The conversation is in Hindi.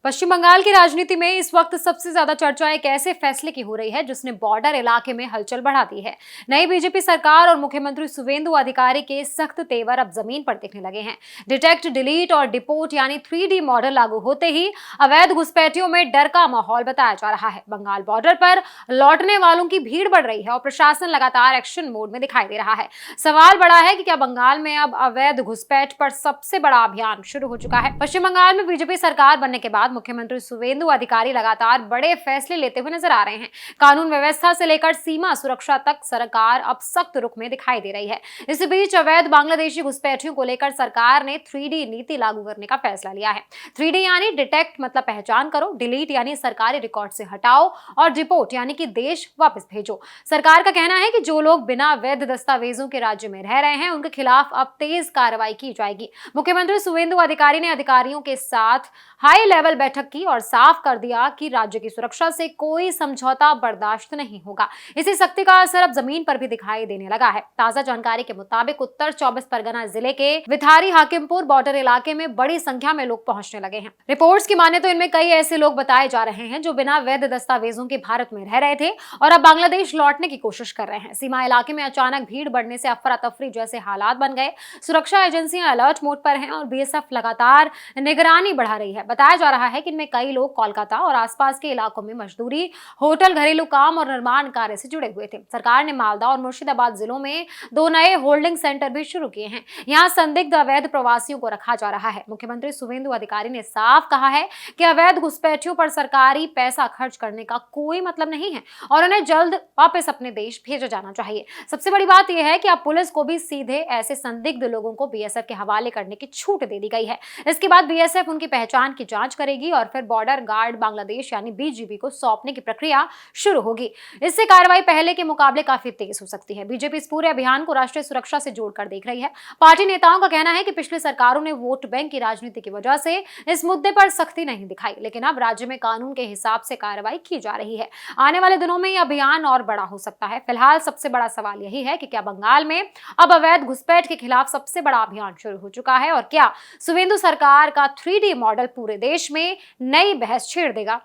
पश्चिम बंगाल की राजनीति में इस वक्त सबसे ज्यादा चर्चा एक ऐसे फैसले की हो रही है जिसने बॉर्डर इलाके में हलचल बढ़ा दी है। नई बीजेपी सरकार और मुख्यमंत्री सुवेंदु अधिकारी के सख्त तेवर अब जमीन पर दिखने लगे हैं। डिटेक्ट, डिलीट और डिपोर्ट यानी 3D मॉडल लागू होते ही अवैध घुसपैठियों में डर का माहौल बताया जा रहा है। बंगाल बॉर्डर पर लौटने वालों की भीड़ बढ़ रही है और प्रशासन लगातार एक्शन मोड में दिखाई दे रहा है। सवाल बड़ा है कि क्या बंगाल में अब अवैध घुसपैठ पर सबसे बड़ा अभियान शुरू हो चुका है। पश्चिम बंगाल में बीजेपी सरकार बनने के बाद मुख्यमंत्री सुवेंदु अधिकारी लगातार बड़े फैसले लेते हुए नजर आ रहे हैं। कानून व्यवस्था से लेकर सीमा सुरक्षा तक सरकार अब सख्त रुख में दिखाई दे रही है। इस बीच अवैध बांग्लादेशी घुसपैठियों को लेकर सरकार ने 3D नीति लागू करने का फैसला लिया है। 3D यानी डिटेक्ट मतलब पहचान करो, डिलीट यानी सरकारी रिकॉर्ड से हटाओ और डिपोर्ट यानी कि देश वापस भेजो। सरकार का कहना है कि जो लोग बिना वैध दस्तावेजों के राज्य में रह रहे हैं उनके खिलाफ अब तेज कार्रवाई की जाएगी। मुख्यमंत्री सुवेंदु अधिकारी ने अधिकारियों के साथ हाई लेवल बैठक की और साफ कर दिया कि राज्य की सुरक्षा से कोई समझौता बर्दाश्त नहीं होगा। इसी सख्ती का असर अब जमीन पर भी दिखाई देने लगा है। ताजा जानकारी के मुताबिक उत्तर 24 परगना जिले के विथारी हाकिमपुर बॉर्डर इलाके में बड़ी संख्या में लोग पहुंचने लगे हैं। रिपोर्ट्स की माने तो इनमें कई ऐसे लोग बताए जा रहे हैं जो बिना वैध दस्तावेजों के भारत में रह रहे थे और अब बांग्लादेश लौटने की कोशिश कर रहे हैं। सीमा इलाके में अचानक भीड़ बढ़ने से अफरा तफरी जैसे हालात बन गए। सुरक्षा एजेंसियां अलर्ट मोड पर हैं और BSF लगातार निगरानी बढ़ा रही है। बताया जा रहा है कि इनमें कई लोग कोलकाता और आसपास के इलाकों में मजदूरी, होटल, घरेलू काम और निर्माण कार्य से जुड़े हुए थे। सरकार ने मालदा और मुर्शिदाबाद जिलों में 2 नए होल्डिंग सेंटर भी शुरू किए हैं। यहाँ संदिग्ध अवैध प्रवासियों को रखा जा रहा है। मुख्यमंत्री सुवेंदु अधिकारी ने साफ कहा है कि अवैध घुसपैठियों पर सरकारी पैसा खर्च करने का कोई मतलब नहीं है और उन्हें जल्द वापस अपने देश भेजा जाना चाहिए। सबसे बड़ी बात यह है कि अब पुलिस को भी सीधे ऐसे संदिग्ध लोगों को BSF के हवाले करने की छूट दे दी गई है। इसके बाद BSF उनकी पहचान की जांच करेगी और फिर बॉर्डर गार्ड बांग्लादेश यानी BGB को सौंपने की प्रक्रिया शुरू होगी। इससे कार्रवाई पहले के मुकाबले काफी तेज हो सकती है। बीजेपी इस पूरे अभियान को राष्ट्रीय सुरक्षा से जोड़कर देख रही है। पार्टी नेताओं का कहना है कि पिछली सरकारों ने वोट बैंक की राजनीति की वजह से इस मुद्दे पर सख्ती नहीं दिखाई, लेकिन अब राज्य में कानून के हिसाब से कार्रवाई की जा रही है। आने वाले दिनों में यह अभियान और बड़ा हो सकता है। फिलहाल सबसे बड़ा सवाल यही है कि क्या बंगाल में अब अवैध घुसपैठ के खिलाफ सबसे बड़ा अभियान शुरू हो चुका है और क्या सुवेंदु सरकार का 3D मॉडल पूरे देश में नई बहस छेड़ देगा।